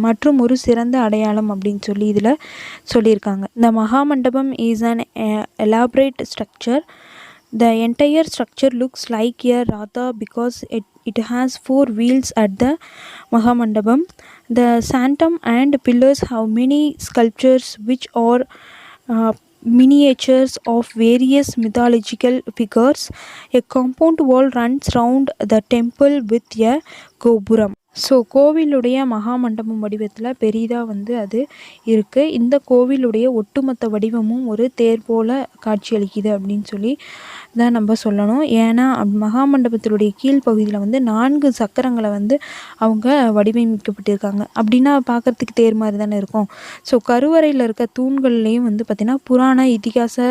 மற்றும் ஒரு சிறந்த அடையாளம் அப்படின்னு இதில் சொல்லியிருக்காங்க. இந்த மகாமண்டபம் is an elaborate structure. The entire structure looks like a ratha because it has 4 wheels at the Mahamandapam. The sanctum and pillars have many sculptures which are miniatures of various mythological figures. A compound wall runs round the temple with a gopuram. So கோவிலுடைய மகாமண்டபம் வடிவத்தில் பெரிதாக வந்து அது இருக்குது. இந்த கோவிலுடைய ஒட்டுமொத்த வடிவமும் ஒரு தேர் போல் காட்சியளிக்குது அப்படின்னு தான் நம்ம சொல்லணும். ஏன்னா மகாமண்டபத்தினுடைய கீழ்ப்பகுதியில் வந்து 4 சக்கரங்களை வந்து அவங்க வடிவமைக்கப்பட்டிருக்காங்க. அப்படின்னா பார்க்குறதுக்கு தேர் மாதிரி தானே இருக்கும். ஸோ கருவறையில் இருக்க தூண்கள்லேயும் வந்து பார்த்திங்கன்னா புராண இதிகாச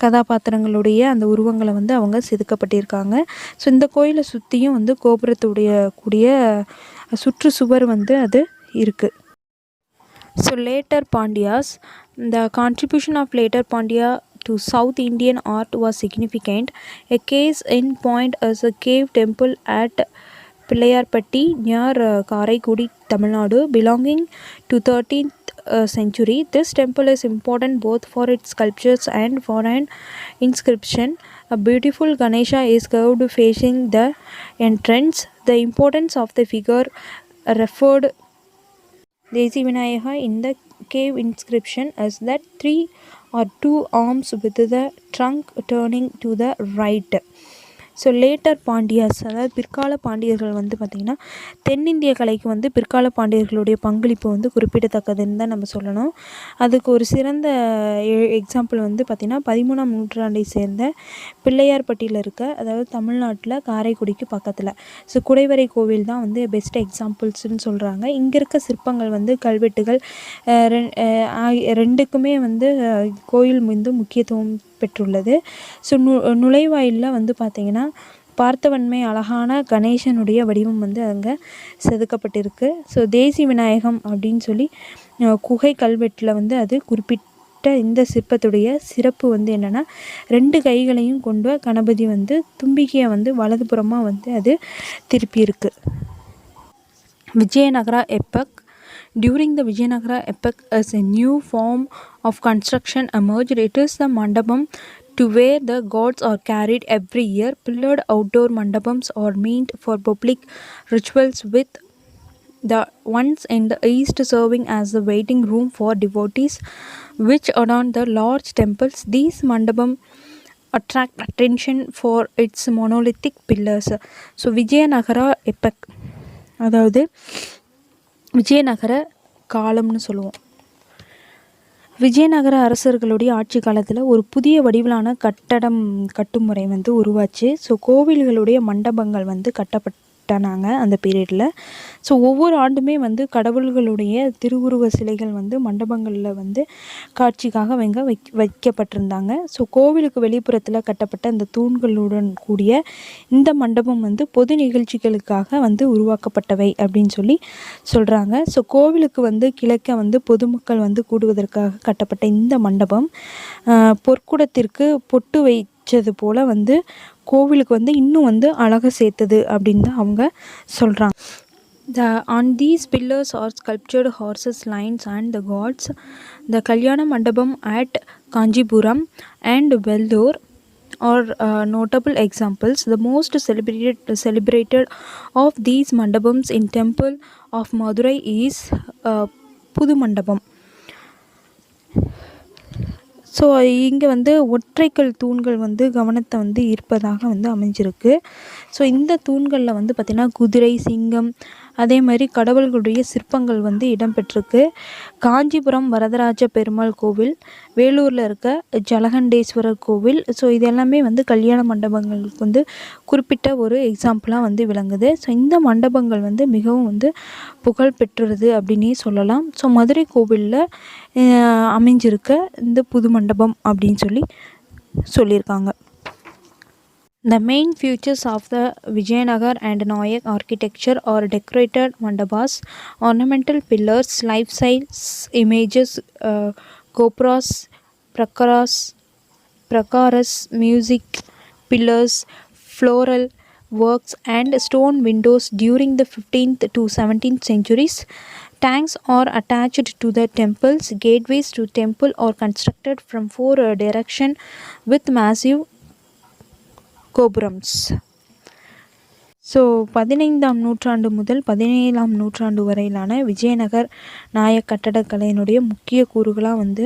கதாபாத்திரங்களுடைய அந்த உருவங்களை வந்து அவங்க செதுக்கப்பட்டிருக்காங்க. ஸோ இந்த கோயிலை சுற்றியும் வந்து கோபுரத்துடைய கூடிய சுற்றுச்சுவர் வந்து அது இருக்குது. So later Pandyas, the contribution of later Pandya to South Indian art was significant. A case in point is a cave temple at Pillayarpatti near Karaikudi, Tamil Nadu, belonging to 13th century. This temple is important both for its sculptures and for an inscription. A beautiful Ganesha is curved facing the entrance. The importance of the figure referred Desi Vinayaka in the cave inscription is that 3 or 2 arms with the trunk turning to the right. So later Pandiyars, அதாவது பிற்கால பாண்டியர்கள் வந்து பார்த்திங்கன்னா தென்னிந்திய கலைக்கு வந்து பிற்கால பாண்டியர்களுடைய பங்களிப்பு வந்து குறிப்பிடத்தக்கதுன்னு தான் நம்ம சொல்லணும். அதுக்கு ஒரு சிறந்த எக்ஸாம்பிள் வந்து பார்த்திங்கன்னா 13ஆம் நூற்றாண்டை சேர்ந்த பிள்ளையார்பட்டியில் இருக்க, அதாவது தமிழ்நாட்டில் காரைக்குடிக்கு பக்கத்தில் ஸோ குடைவரை கோவில் தான் வந்து பெஸ்ட் எக்ஸாம்பிள்ஸ்னு சொல்கிறாங்க. இங்கே இருக்க சிற்பங்கள் வந்து கல்வெட்டுகள் ரெண்டுக்குமே வந்து கோயில் வந்து முக்கியத்துவம் பெற்றுள்ளது. ஸோ நுழைவாயிலில் வந்து பார்த்திங்கன்னா பார்த்தவன்மை அழகான கணேசனுடைய வடிவம் வந்து அங்கே செதுக்கப்பட்டிருக்கு. ஸோ தேசி விநாயகம் அப்படின்னு சொல்லி குகை கல்வெட்டில் வந்து அது குறிப்பிட்ட இந்த சிற்பத்துடைய சிறப்பு வந்து என்னென்னா 2 கைகளையும் கொண்ட கணபதி வந்து தும்பிக்கையை வந்து வலதுபுறமாக வந்து அது திருப்பியிருக்கு. Vijayanagara epoch. During the Vijayanagara epoch, as a new form of construction emerged, it is the mandapam to where the gods are carried every year. Pillared outdoor mandapams are meant for public rituals, with the ones in the east serving as the waiting room for devotees, which adorn the large temples. These mandapam attract attention for its monolithic pillars. So Vijayanagara epoch, அதாவது விஜயநகர காலம்னு சொல்லுவோம். விஜயநகர அரசர்களுடைய ஆட்சி காலத்தில் ஒரு புதிய வடிவிலான கட்டுமுறை வந்து உருவாச்சு. ஸோ கோவில்களுடைய மண்டபங்கள் வந்து கட்டப்பட்டாங்க அந்த பீரியடில். ஸோ ஒவ்வொரு ஆண்டுமே வந்து கடவுள்களுடைய திருவுருவ சிலைகள் வந்து மண்டபங்களில் வந்து காட்சிக்காக வைக்கப்பட்டிருந்தாங்க. ஸோ கோவிலுக்கு வெளிப்புறத்தில் கட்டப்பட்ட இந்த தூண்களுடன் கூடிய இந்த மண்டபம் வந்து பொது நிகழ்ச்சிகளுக்காக வந்து உருவாக்கப்பட்டவை அப்படின்னு சொல்லி சொல்கிறாங்க. ஸோ கோவிலுக்கு வந்து கிழக்க வந்து பொதுமக்கள் வந்து கூடுவதற்காக கட்டப்பட்ட இந்த மண்டபம் பொற்குடத்திற்கு பொட்டு வைச்சது போல் வந்து கோவிலுக்கு வந்து இன்னும் வந்து அழகை சேர்த்தது அப்படின்னு தான் அவங்க சொல்கிறாங்க. On these pillars are sculptured horses, lions and the gods. The Kalyana Mandapam at Kanjipuram and Vellore are notable examples. The most celebrated of these mandapams in temple of Madurai is Pudu Mandapam. So இங்கே வந்து ஒற்றைக்கல் தூண்கள் வந்து கவனத்தை வந்து ஈர்ப்பதாக வந்து அமைஞ்சிருக்கு. So இந்த தூண்களில் வந்து பார்த்திங்கன்னா குதிரை, சிங்கம், அதே மாதிரி கடவுள்களுடைய சிற்பங்கள் வந்து இடம்பெற்றிருக்கு. காஞ்சிபுரம் வரதராஜ பெருமாள் கோவில், வேலூரில் இருக்க ஜலகண்டேஸ்வரர் கோவில், ஸோ இது எல்லாமே வந்து கல்யாண மண்டபங்களுக்கு வந்து குறிப்பிட்ட ஒரு எக்ஸாம்பிளாக வந்து விளங்குது. ஸோ இந்த மண்டபங்கள் வந்து மிகவும் வந்து புகழ் பெற்றுறது அப்படின்னே சொல்லலாம். ஸோ மதுரை கோவிலில் அமைஞ்சிருக்க இந்த புது மண்டபம் அப்படின்னு சொல்லியிருக்காங்க. The main features of the Vijayanagar and Nayak architecture are decorated mandapas, ornamental pillars, life-size images, gopuras, prakaras, music pillars, floral works, and stone windows during the 15th to 17th centuries. Tanks are attached to the temples. Gateways to temple are constructed from 4 directions with massive கோபுரம்ஸ். So 15ஆம் நூற்றாண்டு முதல் 17ஆம் நூற்றாண்டு வரையிலான விஜயநகர் நாயக் கட்டடக்கலையினுடைய முக்கிய கூறுகளாக வந்து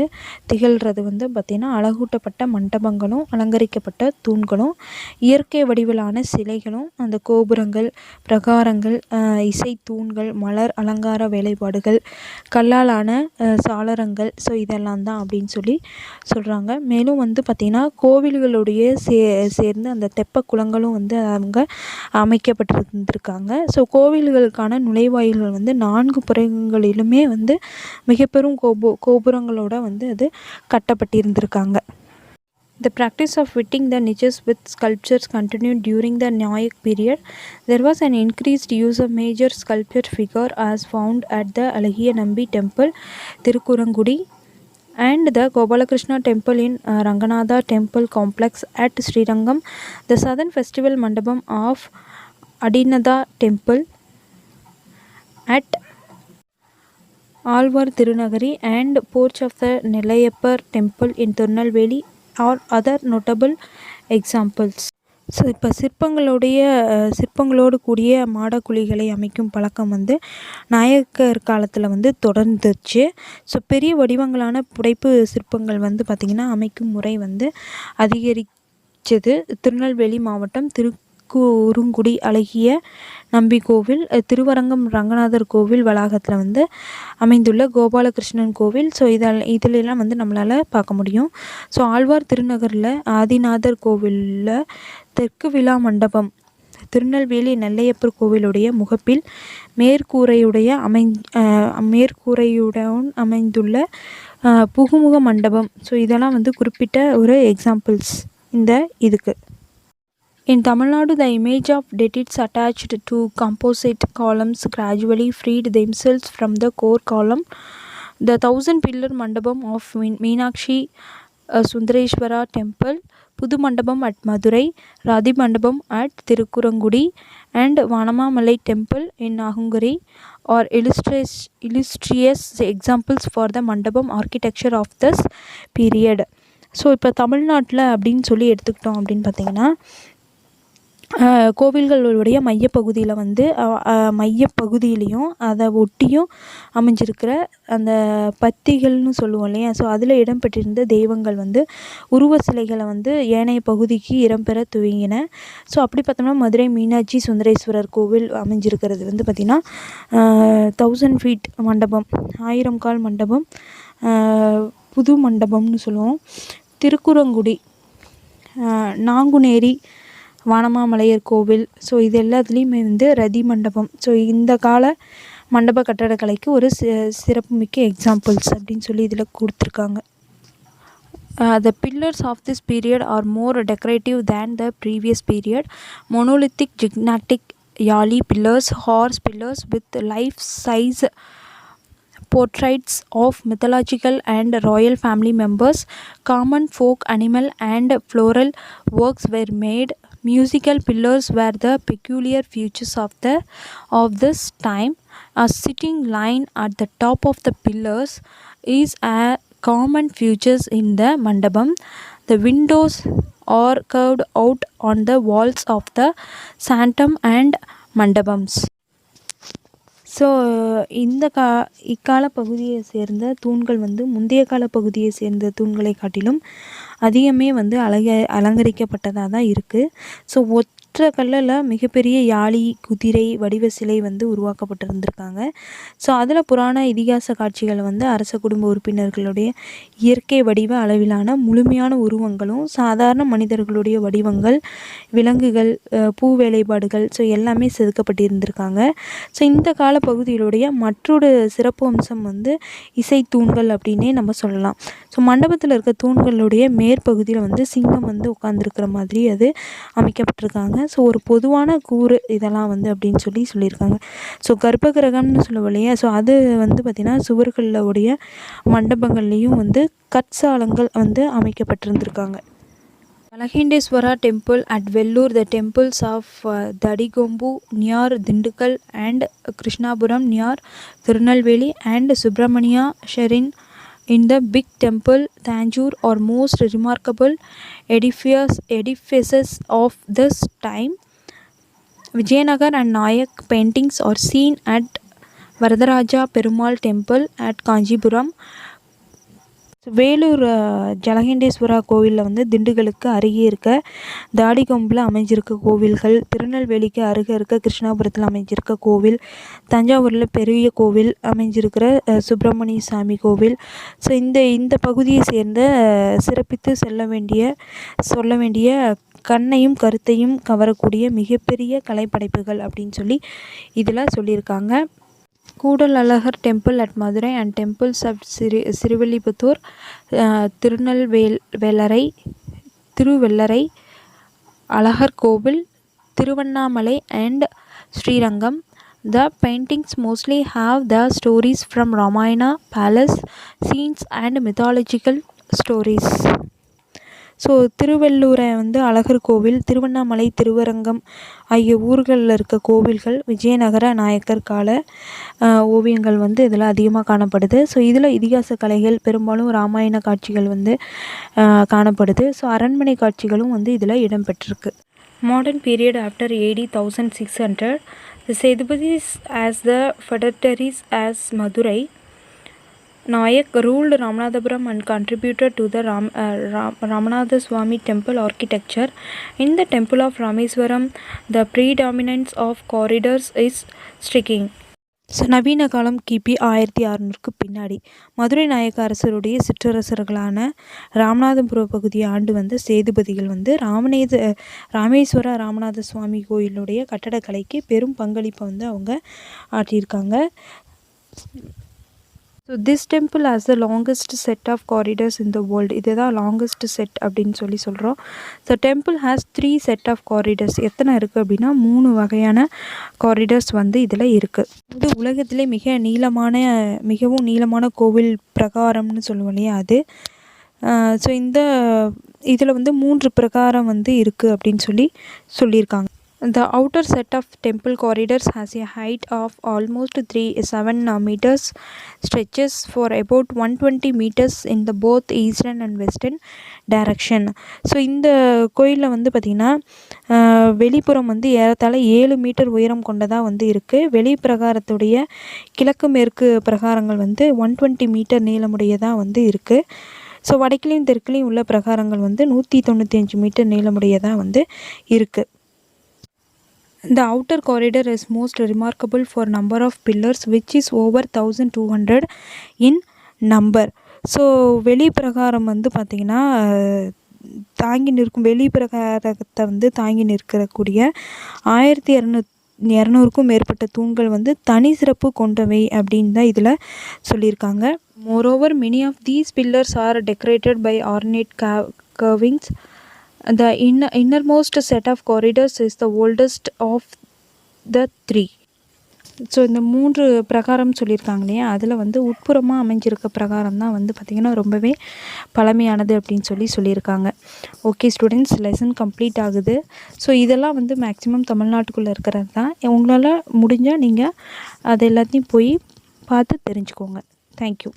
திகழ்கிறது வந்து பார்த்திங்கன்னா அழகூட்டப்பட்ட மண்டபங்களும் அலங்கரிக்கப்பட்ட தூண்களும் இயற்கை வடிவிலான சிலைகளும் அந்த கோபுரங்கள், பிரகாரங்கள், இசை தூண்கள், மலர் அலங்கார வேலைப்பாடுகள், கல்லாலான சாளரங்கள், ஸோ இதெல்லாம் தான் அப்படின்னு சொல்கிறாங்க. மேலும் வந்து பார்த்திங்கன்னா கோவில்களுடைய சேர்ந்து அந்த தெப்ப குளங்களும் வந்து அவங்க அமைக்கப்பட்டிருந்திருக்காங்க. ஸோ கோவில்களுக்கான நுழைவாயில்கள் வந்து 4 புறங்களிலுமே வந்து மிக பெரும் கோபுரங்களோட வந்து அது கட்டப்பட்டிருந்திருக்காங்க. The practice of fitting the niches with sculptures continued during the Nayak period. There was an increased use of major sculpture figure as found at the Alagiya Nambi temple, Tirukurangudi, and the Gopalakrishna temple in Ranganatha temple complex at Srirangam. The southern festival mandapam of Adinatha temple at Alvar Tirunagari and porch of the Nelayappar temple in Tirunelveli are other notable examples. So இப்போ சிற்பங்களோடு கூடிய மாடக்குழிகளை அமைக்கும் பழக்கம் வந்து நாயக்கர் காலத்தில் வந்து தொடர்ந்துச்சு. So பெரிய வடிவங்களான புடைப்பு சிற்பங்கள் வந்து பார்த்திங்கன்னா அமைக்கும் முறை வந்து அதிகரித்தது. திருநெல்வேலி மாவட்டம் திருக்குறுங்குடி அழகிய நம்பி கோவில், திருவரங்கம் ரங்கநாதர் கோவில் வளாகத்தில் வந்து அமைந்துள்ள கோபாலகிருஷ்ணன் கோவில். ஸோ இதிலெல்லாம் வந்து நம்மளால் பார்க்க முடியும். ஸோ ஆழ்வார் திருநகரில் ஆதிநாதர் கோவிலில் தெற்கு விழா மண்டபம், திருநெல்வேலி நெல்லையப்பர் கோவிலுடைய முகப்பில் மேற்கூரையுடன் அமைந்துள்ள புகுமுக மண்டபம். ஸோ இதெல்லாம் வந்து குறிப்பிட்ட ஒரு எக்ஸாம்பிள்ஸ் இந்த இதுக்கு. In Tamil Nadu, the image of deities attached to composite columns gradually freed themselves from the core column. The 1000-pillar mandapam of Meenakshi Sundareshwara temple, Pudu mandapam at Madurai, Radhi mandapam at Tirukkurangudi, and Vanamamalai temple in Ahungary are illustrious examples for the mandapam architecture of this period. So இப்போ தமிழ்நாட்டில் அப்படின்னு சொல்லி எடுத்துக்கிட்டோம் அப்படின்னு பார்த்திங்கன்னா, கோவில்களுடைய மையப்பகுதியில் வந்து மையப்பகுதியிலையும் அதை ஒட்டியும் அமைஞ்சிருக்கிற அந்த பத்திகள்னு சொல்லுவோம் இல்லையா, ஸோ அதில் இடம்பெற்றிருந்த தெய்வங்கள் வந்து உருவ சிலைகளை வந்து ஏனைய பகுதிக்கு இடம்பெற துவங்கின. ஸோ அப்படி பார்த்தோம்னா மதுரை மீனாட்சி சுந்தரேஸ்வரர் கோவில் அமைஞ்சிருக்கிறது வந்து பார்த்திங்கன்னா 1000 feet மண்டபம், 1000 கால் மண்டபம், புது மண்டபம்னு சொல்லுவோம். திருக்குறங்குடி, நாங்குநேரி வானமாமலையர் கோவில், ஸோ இது எல்லாத்துலேயுமே வந்து ரதி மண்டபம். ஸோ இந்த கால மண்டப கட்டடக்கலைக்கு ஒரு சிறப்புமிக்க எக்ஸாம்பிள்ஸ் அப்படின்னு சொல்லி இதில் கொடுத்துருக்காங்க. The pillars of this period are more decorative than the previous period. Monolithic gigantic yali pillars, horse pillars with life-size portraits of mythological and royal family members, common folk, animal and floral works were made. Musical pillars were the peculiar features of this time. A sitting line at the top of the pillars is a common features in the mandapam. The windows are curved out on the walls of the sanctum and mandapams. So இந்த இக்கால பகுதியை சேர்ந்த தூண்கள் வந்து முந்தைய கால பகுதியை சேர்ந்த தூண்களை காட்டிலும் அதிகமே வந்து அலங்கரிக்கப்பட்டதாக தான் இருக்குது. ஸோ ஒற்றை கல்லில் மிகப்பெரிய யாழி, குதிரை வடிவ சிலை வந்து உருவாக்கப்பட்டிருந்திருக்காங்க. ஸோ அதில் புராண இதிகாச காட்சிகளை வந்து அரச குடும்ப உறுப்பினர்களுடைய இயற்கை வடிவ அளவிலான முழுமையான உருவங்களும், சாதாரண மனிதர்களுடைய வடிவங்கள், விலங்குகள், பூ வேலைப்பாடுகள், ஸோ எல்லாமே செதுக்கப்பட்டிருந்திருக்காங்க. ஸோ இந்த கால பகுதியிலுடைய மற்றொரு சிறப்பு அம்சம் வந்து இசைத்தூண்கள் அப்படின்னே நம்ம சொல்லலாம். ஸோ மண்டபத்தில் இருக்க தூண்களுடைய மேற்பகுதியில் வந்து சிங்கம் வந்து உட்கார்ந்துருக்கிற மாதிரி அது அமைக்கப்பட்டிருக்காங்க. ஸோ ஒரு பொதுவான கூறு இதெல்லாம் வந்து அப்படின்னு சொல்லியிருக்காங்க. ஸோ கர்ப்பகிரகம்னு சொல்லுவோம் இல்லையா, ஸோ அது வந்து பார்த்திங்கன்னா சுவர்களில் உடைய மண்டபங்கள்லேயும் வந்து கற்சாலங்கள் வந்து அமைக்கப்பட்டிருந்திருக்காங்க. Jalagendeswara temple at Vellore, the temples of Dadigombu near Dindigul and Krishnapuram near Tirunelveli and Subramania Sharin in the big temple Tanjore are most remarkable edifices of this time. Vijayanagar and Nayak paintings are seen at Varadaraja Perumal temple at Kanjipuram. Vellore Jalakandeswara கோவிலில் வந்து திண்டுக்கலுக்கு அருகே இருக்க தாடிகொம்பில் அமைஞ்சிருக்க கோவில்கள், திருநெல்வேலிக்கு அருகே இருக்க கிருஷ்ணாபுரத்தில் அமைஞ்சிருக்க கோவில், தஞ்சாவூரில் பெரிய கோவில் அமைஞ்சிருக்கிற சுப்பிரமணிய சாமி கோவில். ஸோ இந்த பகுதியை சேர்ந்த சிறப்பித்து சொல்ல வேண்டிய கண்ணையும் கருத்தையும் கவரக்கூடிய மிகப்பெரிய கலைப்படைப்புகள் அப்படின்னு சொல்லி இதில் சொல்லியிருக்காங்க. Koodal Azhagar temple at Madurai and temples at Srivilliputhur, Thiruvellarai Azhagar Kovil, Tiruvannamalai and Srirangam. The paintings mostly have the stories from Ramayana, palace scenes and mythological stories. So Thiruvellurai வந்து அழகர் கோவில், திருவண்ணாமலை, திருவரங்கம் ஆகிய ஊர்களில் இருக்க கோவில்கள், விஜயநகர நாயக்கர் கால ஓவியங்கள் வந்து இதில் அதிகமாக காணப்படுது. ஸோ இதில் இதிகாச கலைகள், பெரும்பாலும் ராமாயண காட்சிகள் வந்து காணப்படுது. ஸோ அரண்மனை காட்சிகளும் வந்து இதில் இடம்பெற்றிருக்கு. Modern period after AD 1600, the Sethupathis as the feudatories as Madurai Nayak ruled Ramanathapuram and contributed to the Ramanatha Swami temple architecture. In the temple of Rameswaram, the predominance of corridors is striking. So நவீன காலம் கிபி 1600க்கு பின்னாடி மதுரை நாயக்க அரசருடைய சிற்றரசர்களான ராமநாதபுர பகுதியை ஆண்டு வந்த சேதுபதிகள் வந்து ராமேஸ்வர ராமநாத சுவாமி கோயிலுடைய கட்டடக்கலைக்கு பெரும் பங்களிப்பை வந்து அவங்க ஆற்றியிருக்காங்க. So this temple has the longest set of corridors in the world. இதுதான் லாங்கஸ்ட் செட் அப்படின்னு சொல்கிறோம். So temple has 3 set of corridors. எத்தனை இருக்குது அப்படின்னா 3 வகையான காரிடர்ஸ் வந்து இதில் இருக்குது. இது உலகத்திலே மிகவும் நீளமான கோவில் பிரகாரம்னு சொல்லுவோம் இல்லையா அது. ஸோ இதில் வந்து 3 பிரகாரம் வந்து இருக்குது அப்படின்னு சொல்லியிருக்காங்க. The outer set of temple corridors has a height of almost 7 meters, stretches for about 120 meters in the both eastern and western direction. So இந்த கோயிலில் வந்து பார்த்திங்கன்னா வெளிப்புறம் வந்து ஏறத்தாழ 7 மீட்டர் உயரம் கொண்டதாக வந்து இருக்குது. வெளி பிரகாரத்துடைய கிழக்கு மேற்கு பிரகாரங்கள் வந்து 120 மீட்டர் நீளமுடையதாக வந்து இருக்குது. ஸோ வடக்கிலையும் தெற்குலையும் உள்ள பிரகாரங்கள் வந்து 195 மீட்டர் நீளமுடையதாக வந்து இருக்குது. The outer corridor is most remarkable for number of pillars, which is over 1200 in number. So வெளி பிரகாரம் வந்து பார்த்திங்கன்னா வெளி பிரகாரத்தை வந்து தாங்கி நிற்கக்கூடிய 1200க்கும் மேற்பட்ட தூண்கள் வந்து தனி சிறப்பு கொண்டவை அப்படின்னு தான் இதில் சொல்லியிருக்காங்க. Moreover, many of these pillars are decorated by ornate carvings. The innermost set of corridors is the oldest of the 3. So இந்த 3 பிரகாரம் சொல்லியிருக்காங்க இல்லையா, அதில் வந்து உட்புறமாக அமைஞ்சிருக்க பிரகாரம் தான் வந்து பார்த்திங்கன்னா ரொம்பவே பழமையானது அப்படின்னு சொல்லியிருக்காங்க. ஓகே ஸ்டூடெண்ட்ஸ், லெசன் கம்ப்ளீட் ஆகுது. ஸோ இதெல்லாம் வந்து மேக்ஸிமம் தமிழ்நாட்டுக்குள்ளே இருக்கிறது தான். உங்களால் முடிஞ்சால் நீங்கள் அது எல்லாத்தையும் போய் பார்த்து தெரிஞ்சுக்கோங்க. தேங்க்யூ.